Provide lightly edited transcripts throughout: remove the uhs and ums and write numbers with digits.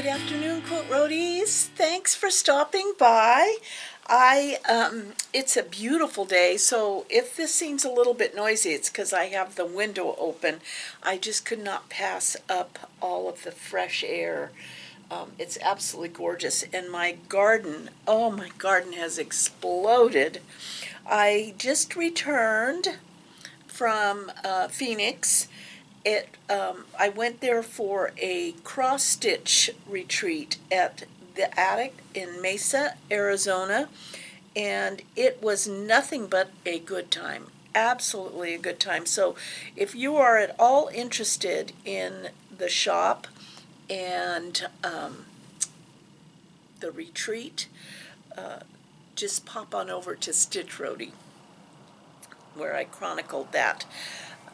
Good afternoon, Quilt Roadies. Thanks for stopping by. It's a beautiful day, so if this seems a little bit noisy, it's because I have the window open. I just could not pass up all of the fresh air. It's absolutely gorgeous. And my garden, oh, my garden has exploded. I just returned from Phoenix. I went there for a cross stitch retreat at the attic in Mesa, Arizona, and it was nothing but a good time. Absolutely a good time. So, if you are at all interested in the shop and the retreat, just pop on over to Stitch Roadie, where I chronicled that.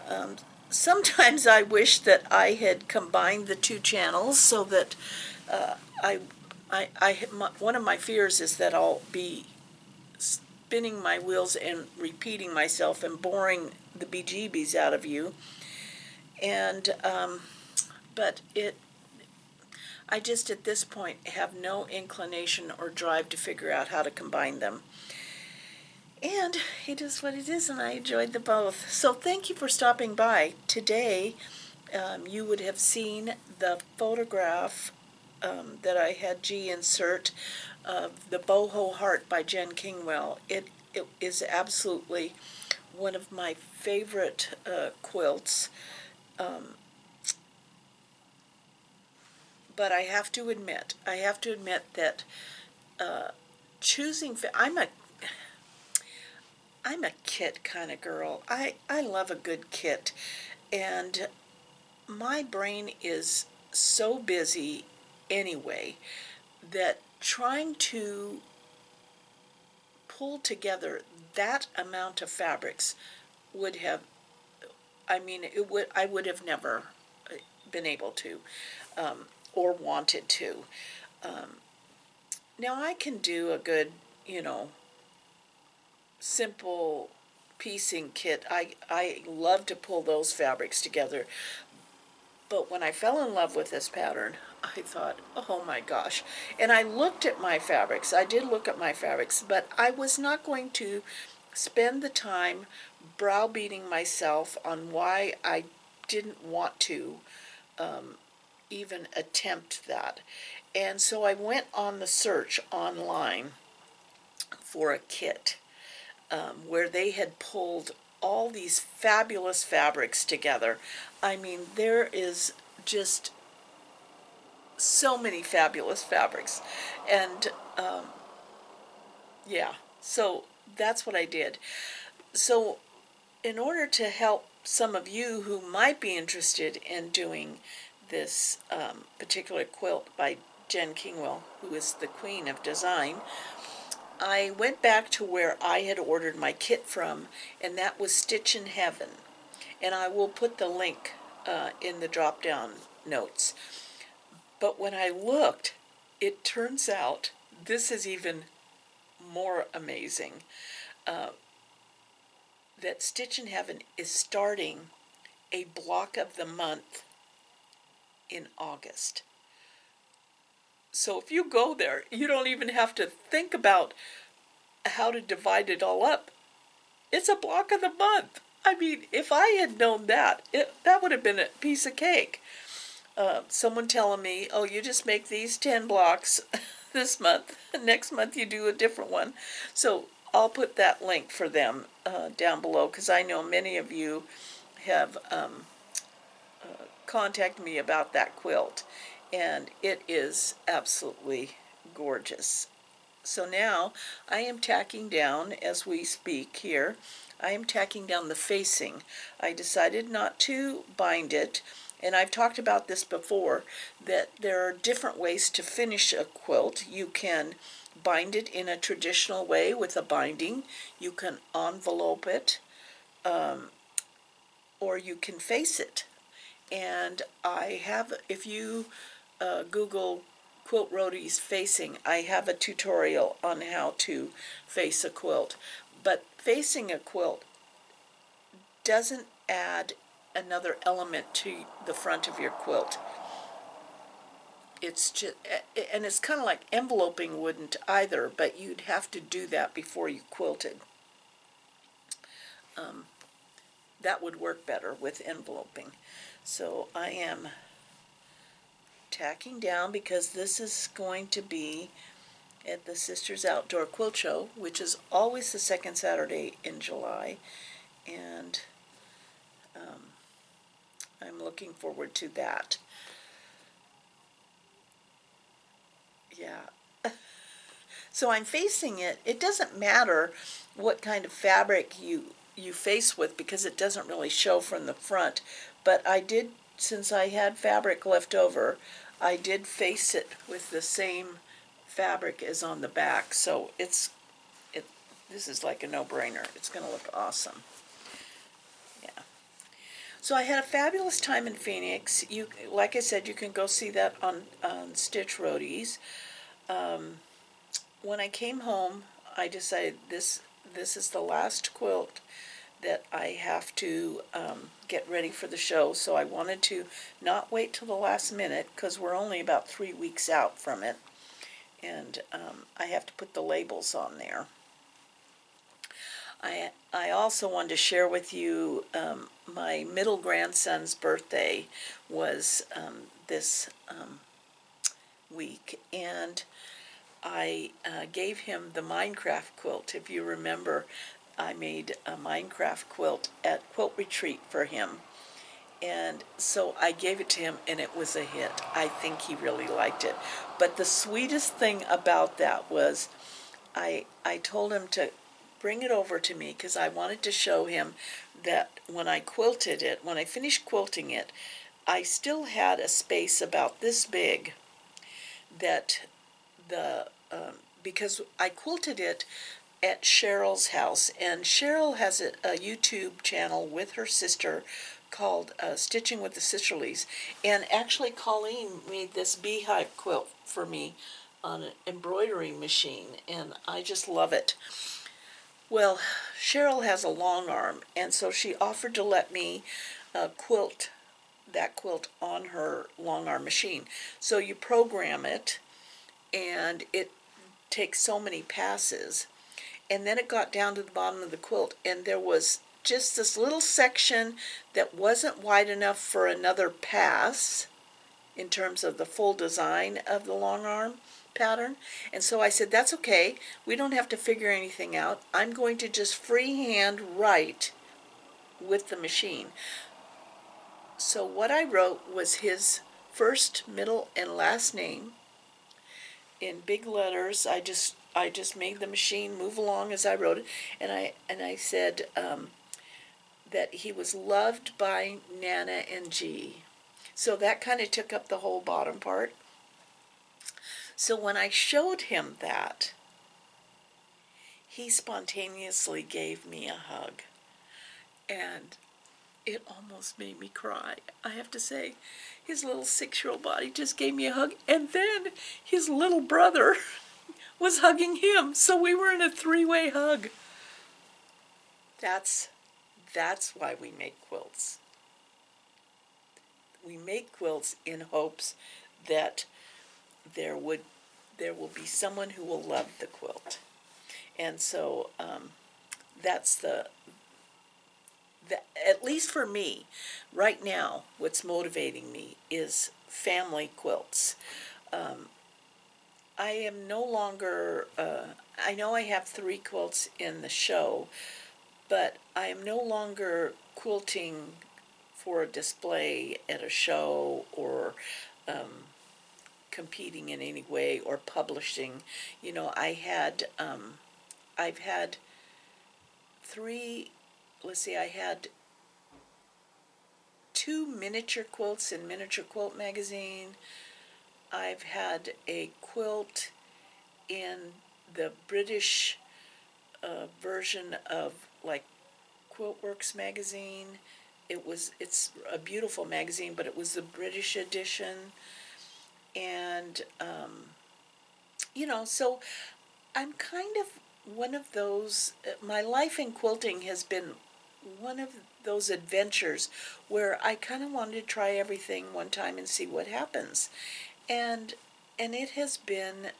Um, Sometimes I wish that I had combined the two channels so that uh, I, one of my fears is that I'll be spinning my wheels and repeating myself and boring the bejeebies out of you. And but I just at this point have no inclination or drive to figure out how to combine them. And it is what it is, and I enjoyed the both. So thank you for stopping by. Today, you would have seen the photograph that I had G insert of the Boho Heart by Jen Kingwell. It is absolutely one of my favorite quilts. Um, but I have to admit that uh, choosing, I'm a kit kind of girl. I love a good kit. And my brain is so busy anyway that trying to pull together that amount of fabrics would have, I would have never been able to or wanted to. Um, Now I can do a good, you know, simple piecing kit. I love to pull those fabrics together. But when I fell in love with this pattern, I thought, oh my gosh. And I looked at my fabrics. I did look at my fabrics, but I was not going to spend the time browbeating myself on why I didn't want to um, even attempt that. And so I went on the search online for a kit where they had pulled all these fabulous fabrics together. I mean, there is just so many fabulous fabrics. And yeah, so that's what I did. So, in order to help some of you who might be interested in doing this particular quilt by Jen Kingwell, who is the queen of design, I went back to where I had ordered my kit from, and that was Stitch in Heaven. And I will put the link in the drop down notes. But when I looked, it turns out this is even more amazing. Uh, that Stitch in Heaven is starting a block of the month in August. So if you go there, you don't even have to think about how to divide it all up. It's a block of the month. I mean, if I had known that, that would have been a piece of cake. Someone telling me, oh, you just make these 10 blocks this month, next month you do a different one. So I'll put that link for them down below, because I know many of you have contacted me about that quilt, and it is absolutely gorgeous. So now I am tacking down, as we speak here, I am tacking down the facing. I decided not to bind it, and I've talked about this before, that there are different ways to finish a quilt. You can bind it in a traditional way with a binding, you can envelope it, or you can face it. And I have, if you Google Quilt Roadie's facing, I have a tutorial on how to face a quilt. But facing a quilt doesn't add another element to the front of your quilt. it's just, and it's kind of like enveloping wouldn't either, but you'd have to do that before you quilted. That would work better with enveloping. So I am tacking down because this is going to be at the Sisters Outdoor Quilt Show, which is always the second Saturday in July, and I'm looking forward to that. Yeah. So I'm facing it. It doesn't matter what kind of fabric you face with because it doesn't really show from the front. But I did, since I had fabric left over, I did face it with the same fabric as on the back. So this is like a no-brainer. It's going to look awesome. Yeah. So I had a fabulous time in Phoenix. Like I said, you can go see that on Stitch Roadies. When I came home, I decided this is the last quilt that I have to get ready for the show. So I wanted to not wait till the last minute because we're only about 3 weeks out from it, and I have to put the labels on there. I also wanted to share with you my middle grandson's birthday was this week, and I gave him the Minecraft quilt. If you remember, I made a Minecraft quilt at Quilt Retreat for him. And so I gave it to him, and it was a hit. I think he really liked it. But the sweetest thing about that was I told him to bring it over to me because I wanted to show him that when I quilted it, when I finished quilting it, I still had a space about this big that because I quilted it at Cheryl's house, and Cheryl has a YouTube channel with her sister called Stitching with the Sisterlies, and actually Colleen made this Beehive quilt for me on an embroidery machine, and I just love it. Well, Cheryl has a long arm, and so she offered to let me quilt that quilt on her long arm machine. So you program it, and it takes so many passes. And then it got down to the bottom of the quilt, and there was just this little section that wasn't wide enough for another pass in terms of the full design of the long arm pattern. And so I said, that's okay. We don't have to figure anything out. I'm going to just freehand write with the machine. So what I wrote was his first, middle, and last name in big letters. I just made the machine move along as I wrote it, and I said that he was loved by Nana and G. So that kind of took up the whole bottom part. So when I showed him that, he spontaneously gave me a hug, and it almost made me cry. I have to say, his little 6-year-old body just gave me a hug, and then his little brother was hugging him, so we were in a 3-way hug. That's why we make quilts. We make quilts in hopes that there will be someone who will love the quilt. And so that's at least for me, right now, what's motivating me is family quilts. I am no longer, I know I have 3 quilts in the show, but I am no longer quilting for a display at a show or competing in any way or publishing. You know, I've had 3, let's see, I had 2 miniature quilts in Miniature Quilt magazine. I've had a quilt in the British version of like Quiltworks magazine. It's a beautiful magazine, but it was the British edition. And you know, so I'm kind of one of those, my life in quilting has been one of those adventures where I kind of wanted to try everything one time and see what happens. And it has been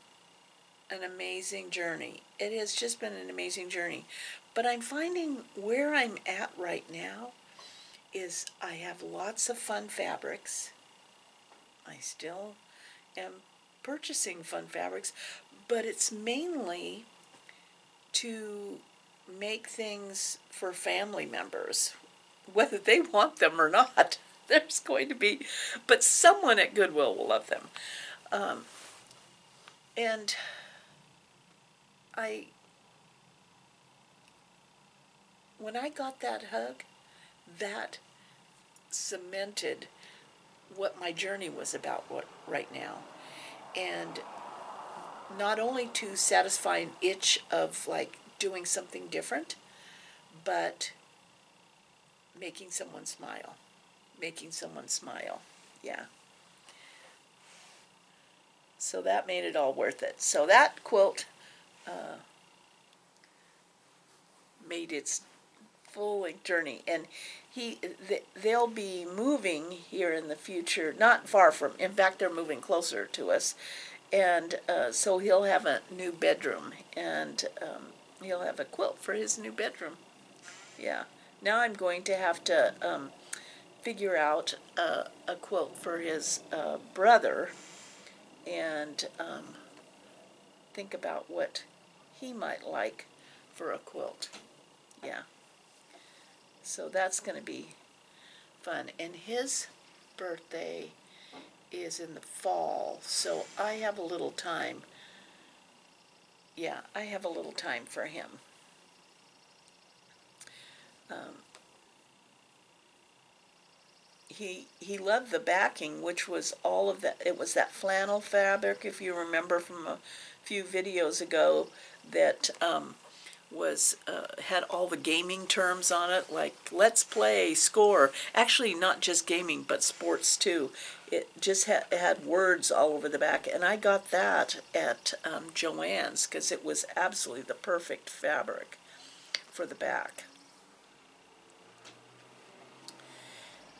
an amazing journey. It has just been an amazing journey. But I'm finding where I'm at right now is I have lots of fun fabrics. I still am purchasing fun fabrics, but it's mainly to make things for family members, whether they want them or not. There's going to be, but someone at Goodwill will love them. And I, when I got that hug, that cemented what my journey was about right now. And not only to satisfy an itch of like doing something different, but making someone smile. Making someone smile. Yeah. So that made it all worth it. So that quilt made its full-length journey, and they'll be moving here in the future, not far from. In fact, they're moving closer to us, and so he'll have a new bedroom, and he'll have a quilt for his new bedroom. Yeah. Now I'm going to have to figure out a quilt for his brother, and think about what he might like for a quilt. Yeah. So that's going to be fun. And his birthday is in the fall, so I have a little time. Yeah, I have a little time for him. Um, he loved the backing, which was all of that. It was that flannel fabric, if you remember from a few videos ago, that was had all the gaming terms on it, like let's play, score. Actually, not just gaming, but sports too. It just had words all over the back, and I got that at Joann's because it was absolutely the perfect fabric for the back.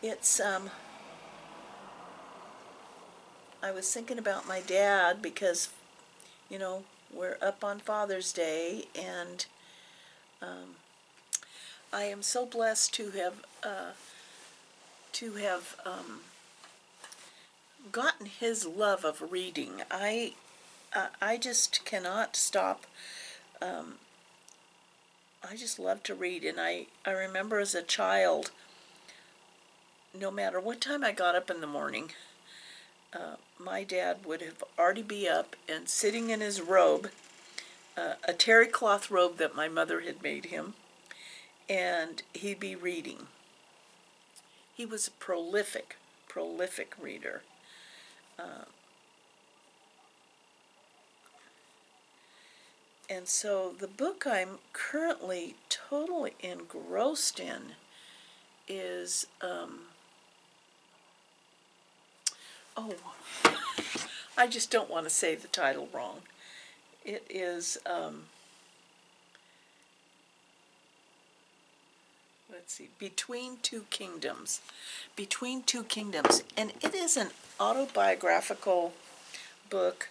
It's I was thinking about my dad because, you know, we're up on Father's Day, and I am so blessed to have gotten his love of reading. I just cannot stop. I just love to read, and I remember as a child, no matter what time I got up in the morning, my dad would have already be up and sitting in his robe, a terry cloth robe that my mother had made him, and he'd be reading. He was a prolific reader. And so the book I'm currently totally engrossed in is, oh, I just don't want to say the title wrong. It is, let's see, Between Two Kingdoms. Between Two Kingdoms. And it is an autobiographical book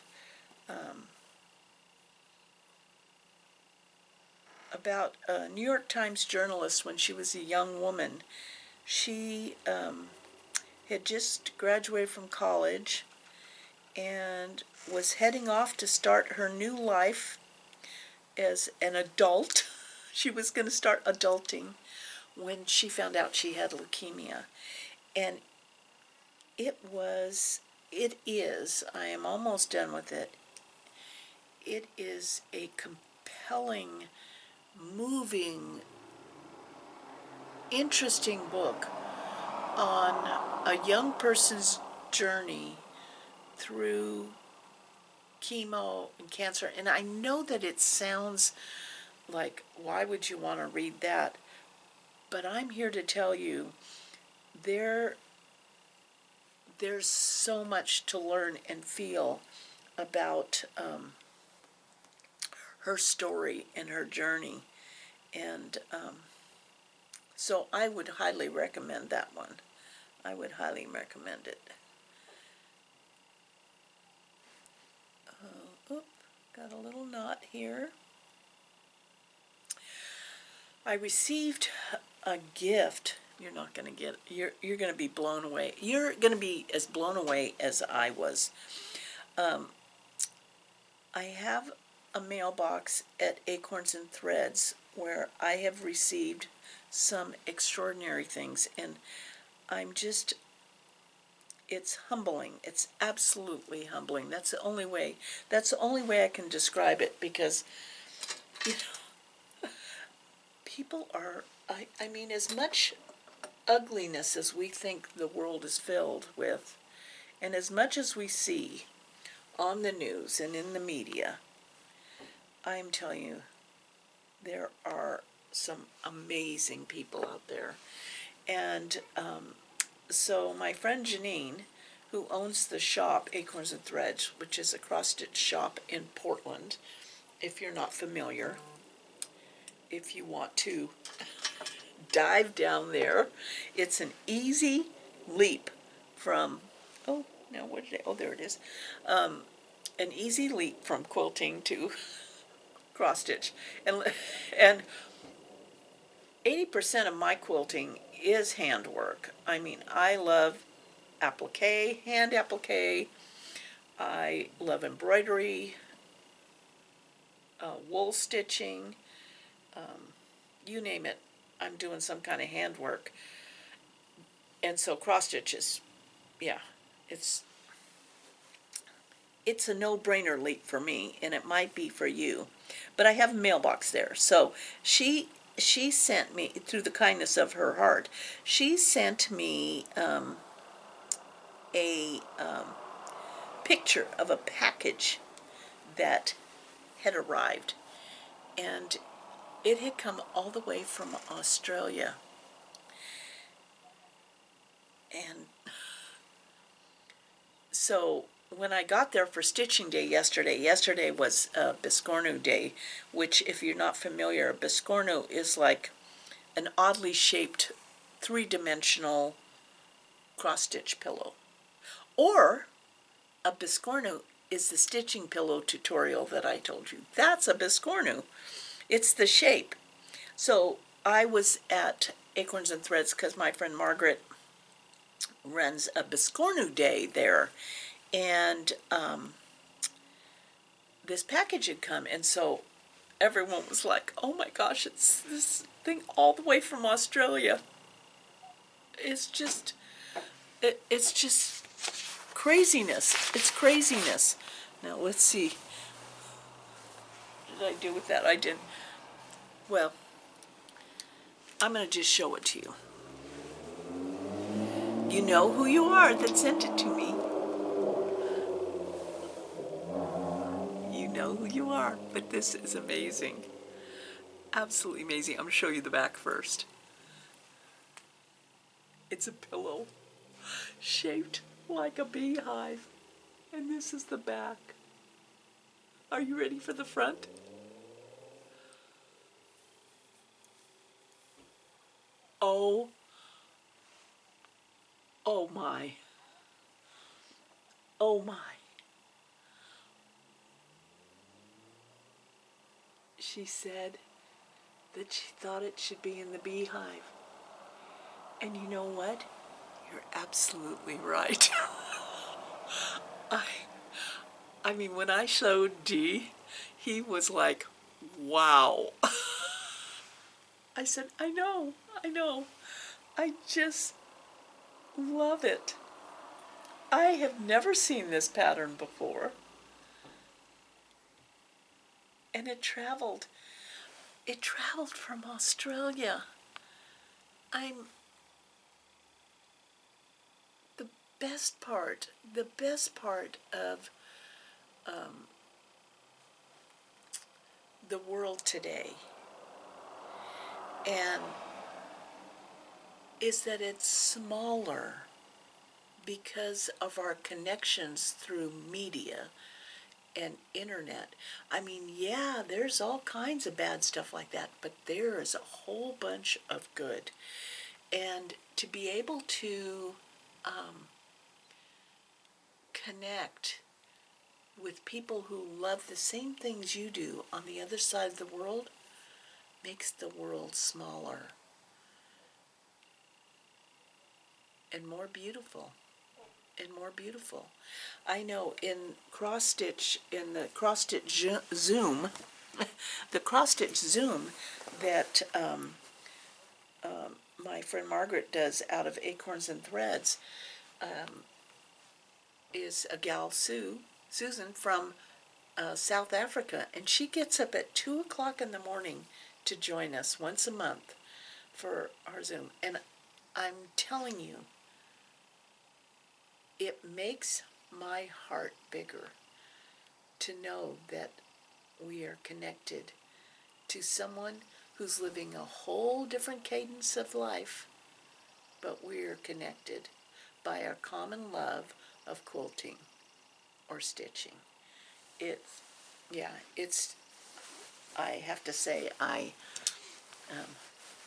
about a New York Times journalist when she was a young woman. She had just graduated from college and was heading off to start her new life as an adult. She was going to start adulting when she found out she had leukemia. And it is, I am almost done with it. It is a compelling, moving, interesting book on a young person's journey through chemo and cancer. And I know that it sounds like, why would you want to read that? But I'm here to tell you, there's so much to learn and feel about her story and her journey. And so I would highly recommend that one. I would highly recommend it. got a little knot here. I received a gift. You're not going to get, you're going to be blown away. You're going to be as blown away as I was. I have a mailbox at Acorns and Threads where I have received some extraordinary things, and I'm just, it's humbling. It's absolutely humbling. That's the only way I can describe it, because you know, people are, I mean, as much ugliness as we think the world is filled with, and as much as we see on the news and in the media, I'm telling you, there are some amazing people out there. And so my friend Janine, who owns the shop Acorns and Threads, which is a cross-stitch shop in Portland, if you're not familiar, if you want to dive down there, it's an easy leap from, oh, now what did I, oh, there it is, an easy leap from quilting to cross-stitch. And 80% of my quilting is handwork. I mean, I love applique, hand applique. I love embroidery, wool stitching, you name it. I'm doing some kind of handwork. And so cross stitches, yeah, it's a no-brainer leap for me, and it might be for you. But I have a mailbox there. So she sent me, through the kindness of her heart, she sent me a picture of a package that had arrived, and it had come all the way from Australia. And so when I got there for stitching day yesterday was Biscornu day, which, if you're not familiar, Biscornu is like an oddly shaped three-dimensional cross-stitch pillow. Or a Biscornu is the stitching pillow tutorial that I told you. That's a Biscornu. It's the shape. So I was at Acorns and Threads because my friend Margaret runs a Biscornu day there, and this package had come, and so everyone was like, oh my gosh, it's this thing all the way from Australia. It's just, it's just craziness. It's craziness. Now let's see. What did I do with that? I didn't. Well, I'm going to just show it to you. You know who you are that sent it to me. You know who you are, but this is amazing. Absolutely amazing. I'm going to show you the back first. It's a pillow shaped like a beehive, and this is the back. Are you ready for the front? Oh, oh my. Oh my. She said that she thought it should be in the beehive. And you know what? You're absolutely right. I I mean, when I showed Dee, he was like, wow. I said, I know. I just love it. I have never seen this pattern before. And it traveled from Australia. I'm, the best part of the world today, and is that it's smaller because of our connections through media and internet. I mean, yeah, there's all kinds of bad stuff like that, but there is a whole bunch of good. And to be able to connect with people who love the same things you do on the other side of the world makes the world smaller and more beautiful and more beautiful. I know in the cross stitch Zoom, the cross stitch Zoom that my friend Margaret does out of Acorns and Threads, is a gal, Susan from South Africa, and she gets up at 2 o'clock in the morning to join us once a month for our Zoom. And I'm telling you, it makes my heart bigger to know that we are connected to someone who's living a whole different cadence of life, but we're connected by our common love of quilting or stitching. It's, yeah, it's, I have to say,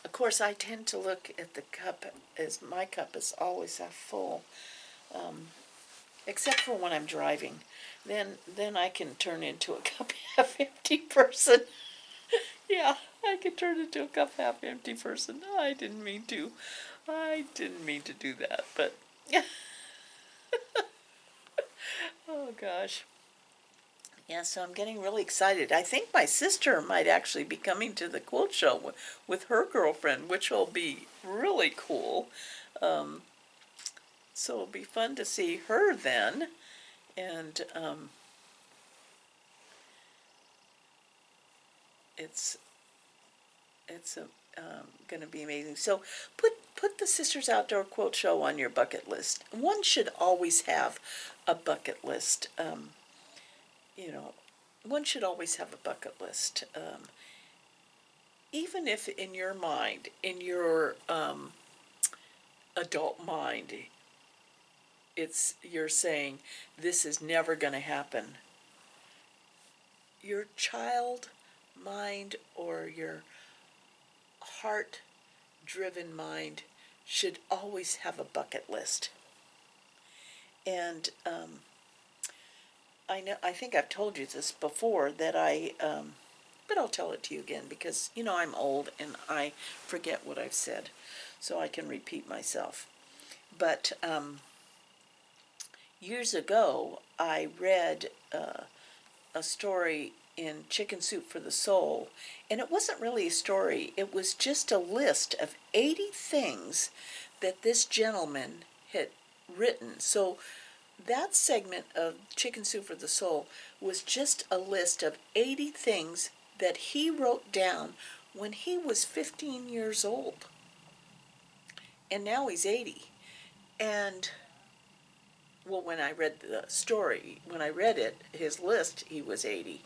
of course, I tend to look at the cup as my cup is always half full, except for when I'm driving. Then I can turn into a cup half empty person. Yeah, I can turn into a cup half empty person. I didn't mean to. I didn't mean to do that, but oh gosh. Yeah, so I'm getting really excited. I think my sister might actually be coming to the quilt show with her girlfriend, which will be really cool. Um, so it'll be fun to see her then. And it's it's going to be amazing. So put the Sisters Outdoor Quilt Show on your bucket list. One should always have a bucket list. You know, one should always have a bucket list. Even if in your mind, in your adult mind, you're saying this is never going to happen. Your child mind or your heart-driven mind should always have a bucket list. And I think I've told you this before that but I'll tell it to you again because I'm old and I forget what I've said, so I can repeat myself. But years ago, I read a story in Chicken Soup for the Soul, and it wasn't really a story. It was just a list of 80 things that this gentleman had written. So that segment of Chicken Soup for the Soul was just a list of 80 things that he wrote down when he was 15 years old. And now he's 80. And, well, when I read the story, when I read it, his list, he was 80.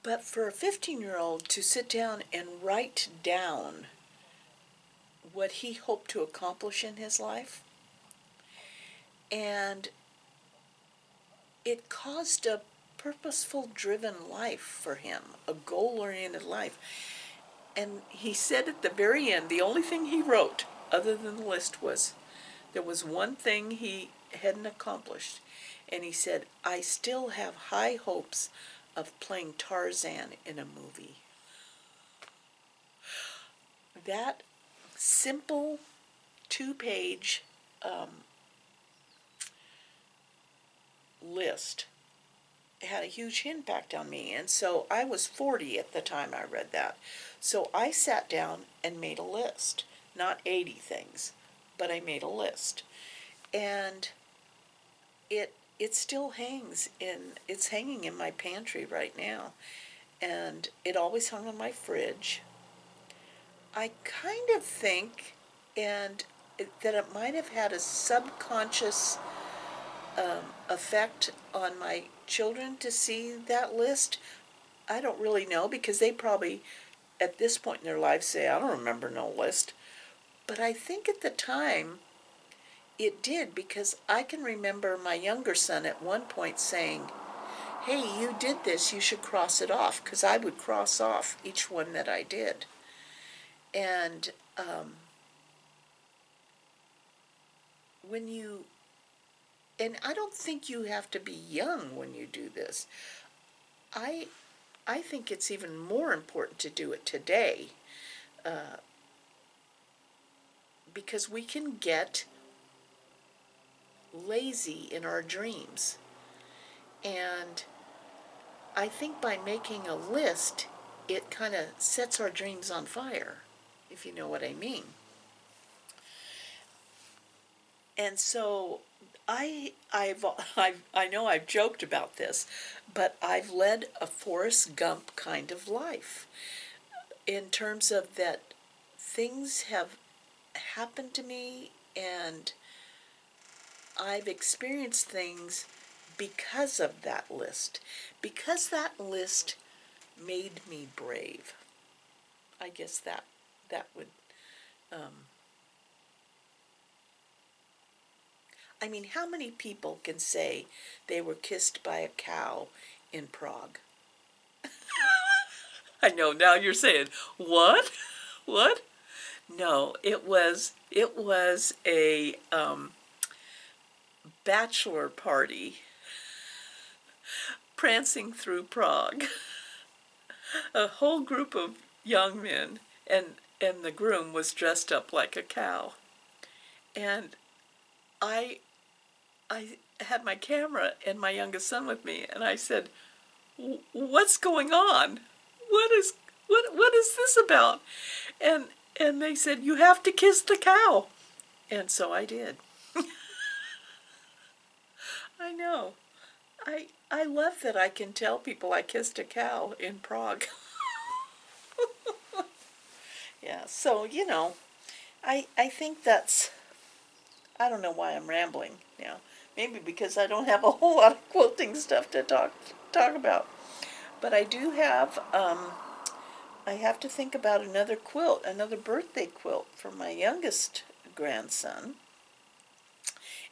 But for a 15-year-old to sit down and write down what he hoped to accomplish in his life, and it caused a purposeful, driven life for him, a goal-oriented life. And he said at the very end, the only thing he wrote, other than the list, was there was one thing he hadn't accomplished. And he said, I still have high hopes of playing Tarzan in a movie. That simple 2-page list had a huge impact on me. And so I was 40 at the time I read that. So I sat down and made a list. Not 80 things, but I made a list. And it still it's hanging in my pantry right now. And it always hung on my fridge. I kind of think that it might have had a subconscious effect on my children to see that list. I don't really know because they probably, at this point in their lives, say, I don't remember no list. But I think at the time it did because I can remember my younger son at one point saying, hey, you did this, you should cross it off, because I would cross off each one that I did. And when you and I don't think you have to be young when you do this. I I think it's even more important to do it today, uh, because we can get lazy in our dreams. And I think by making a list, it kind of sets our dreams on fire, if you know what I mean. And so I know I've joked about this, but I've led a Forrest Gump kind of life in terms of that things have happened to me and I've experienced things because of that list. Because that list made me brave. I guess that would I mean, how many people can say they were kissed by a cow in Prague? I know now you're saying, "What? What?" No, it was a bachelor party prancing through Prague. A whole group of young men and the groom was dressed up like a cow. And I I had my camera and my youngest son with me and I said, "What's going on? What is this about?" And and they said, "You have to kiss the cow." And so I did. I know. I love that I can tell people I kissed a cow in Prague. Yeah, so I think that's I don't know why I'm rambling now. Maybe because I don't have a whole lot of quilting stuff to talk about. But I do have I have to think about another quilt, another birthday quilt for my youngest grandson.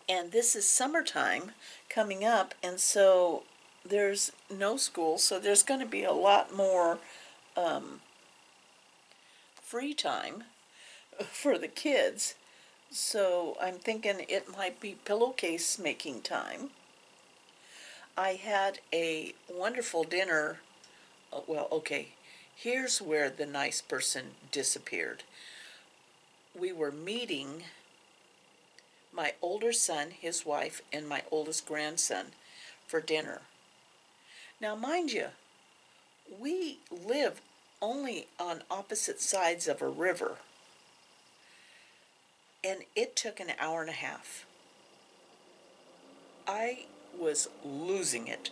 And this is summertime coming up, and so there's no school, so there's going to be a lot more um, free time for the kids. So I'm thinking it might be pillowcase making time. I had a wonderful dinner. Well, okay, here's where the nice person disappeared. We were meeting my older son, his wife, and my oldest grandson for dinner. Now, mind you, we live only on opposite sides of a river, and it took an hour and a half. I was losing it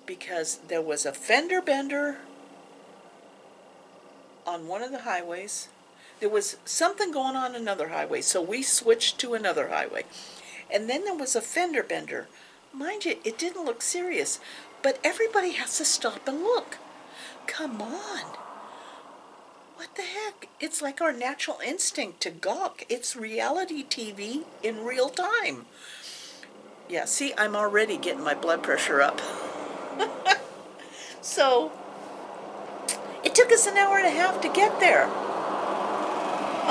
because there was a fender bender on one of the highways. There was something going on another highway, so we switched to another highway. And then there was a fender bender. Mind you, it didn't look serious, but everybody has to stop and look. Come on. What the heck? It's like our natural instinct to gawk. It's reality TV in real time. Yeah, see, I'm already getting my blood pressure up. So, it took us an hour and a half to get there.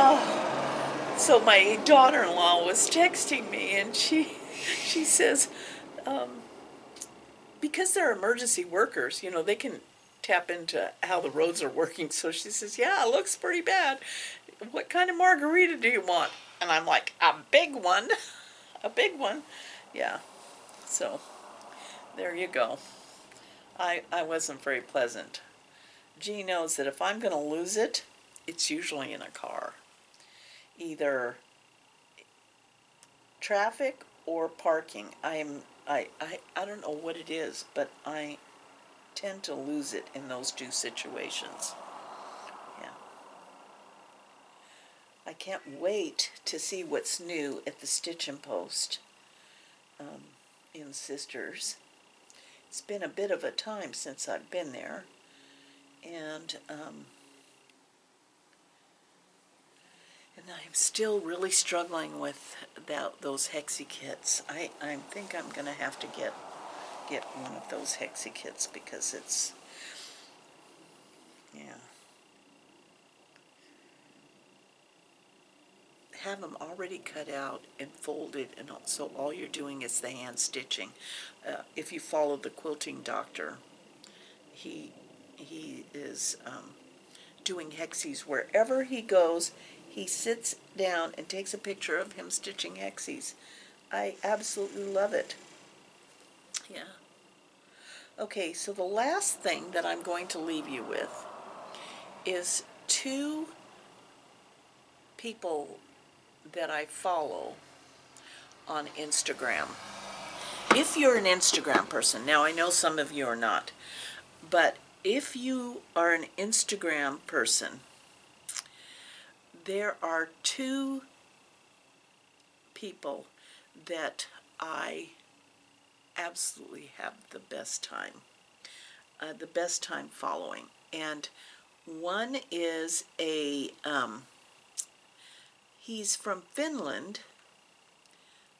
Oh, so my daughter-in-law was texting me and she says, um, because they're emergency workers, they can tap into how the roads are working. So she says, "Yeah, it looks pretty bad. What kind of margarita do you want?" And I'm like, "A big one." A big one. Yeah. So there you go. I wasn't very pleasant. G knows that if I'm going to lose it, it's usually in a car. Either traffic or parking. I don't know what it is, but I tend to lose it in those two situations. Yeah. I can't wait to see what's new at the Stitch and Post in Sisters. It's been a bit of a time since I've been there, and I'm still really struggling with those hexie kits. I think I'm gonna have to get one of those hexie kits because it's yeah. have them already cut out and folded, and so all you're doing is the hand stitching. If you follow the quilting doctor, he is doing hexies wherever he goes. He sits down and takes a picture of him stitching hexies. I absolutely love it. Yeah. Okay, so the last thing that I'm going to leave you with is two people that I follow on Instagram. If you're an Instagram person, now I know some of you are not, but if you are an Instagram person, there are two people that I absolutely have the best time following. And one is he's from Finland.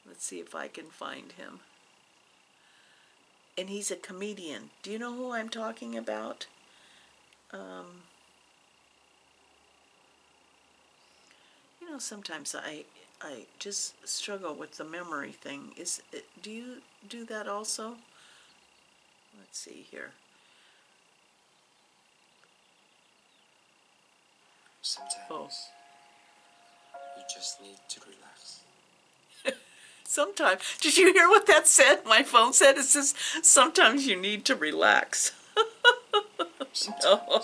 Let's see if I can find him. And he's a comedian. Do you know who I'm talking about? Sometimes I just struggle with the memory thing. Do you do that also? Let's see here. Sometimes you just need to relax. Sometimes. Did you hear what that said? My phone said it says, sometimes you need to relax. No.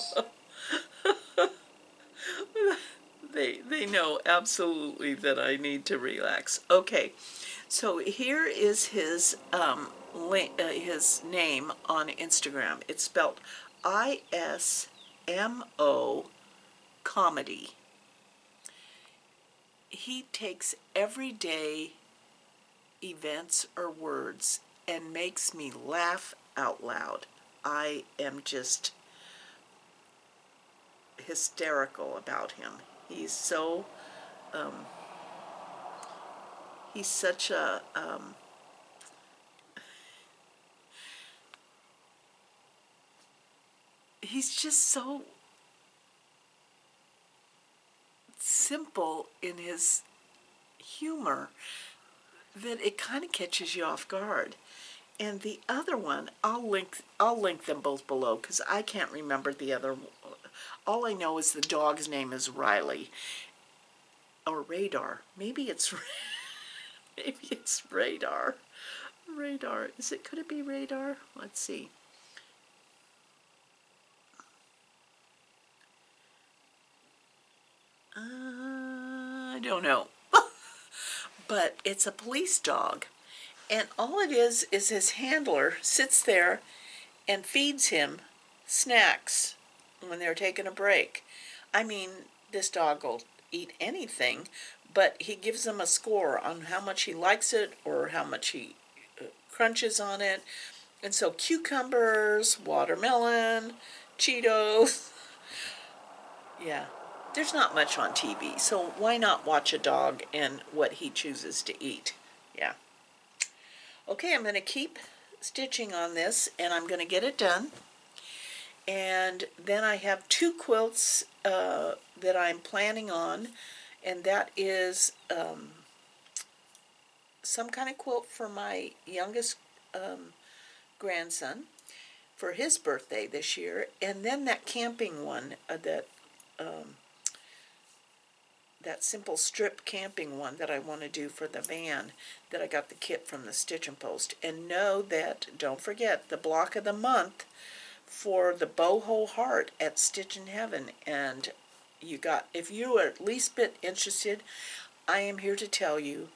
They know absolutely that I need to relax. Okay, so here is his his name on Instagram. It's spelled ISMO comedy. He takes everyday events or words and makes me laugh out loud. I am just hysterical about him. He's so he's such a he's just so simple in his humor that it kind of catches you off guard. And the other one, I'll link them both below because I can't remember the other. All I know is the dog's name is Riley or Radar. Maybe it's Radar. Radar. Could it be Radar? Let's see. I don't know. But it's a police dog. And all it is his handler sits there and feeds him snacks when they're taking a break. I mean, this dog will eat anything, but he gives them a score on how much he likes it or how much he crunches on it. And so cucumbers, watermelon, Cheetos. Yeah, there's not much on TV, so why not watch a dog and what he chooses to eat? Yeah. Okay, I'm going to keep stitching on this, and I'm going to get it done. And then I have two quilts that I'm planning on, and that is some kind of quilt for my youngest grandson for his birthday this year, and then that camping one, that simple strip camping one that I want to do for the van that I got the kit from the Stitch and Post. And know that, don't forget, the block of the month for the boho heart at Stitch in Heaven. And if you are at least bit interested, I am here to tell you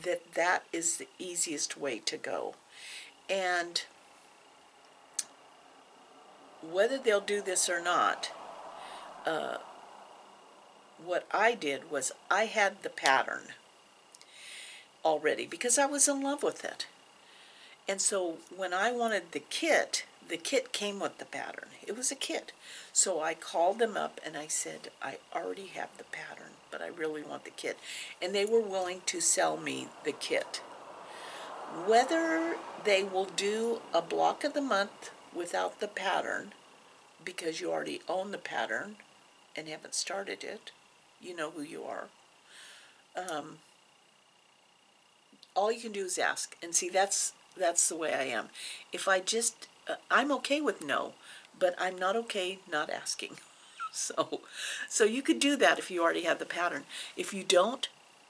that that is the easiest way to go. And whether they'll do this or not, what I did was I had the pattern already because I was in love with it. And so when I wanted the kit came with the pattern. It was a kit. So I called them up and I said, I already have the pattern, but I really want the kit. And they were willing to sell me the kit. Whether they will do a block of the month without the pattern, because you already own the pattern and haven't started it, you know who you are, all you can do is ask. And see, that's the way I am. If I just, I'm okay with no, but I'm not okay not asking. So, so you could do that if you already have the pattern. If you don't,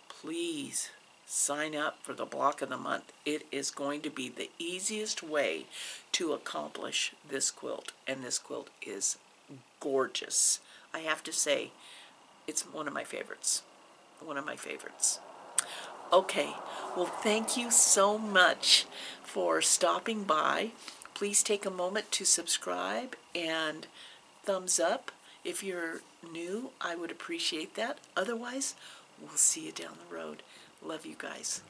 please sign up for the block of the month. It is going to be the easiest way to accomplish this quilt, and this quilt is gorgeous. I have to say, it's one of my favorites. One of my favorites. Okay, well, thank you so much for stopping by. Please take a moment to subscribe and thumbs up. If you're new, I would appreciate that. Otherwise, we'll see you down the road. Love you guys.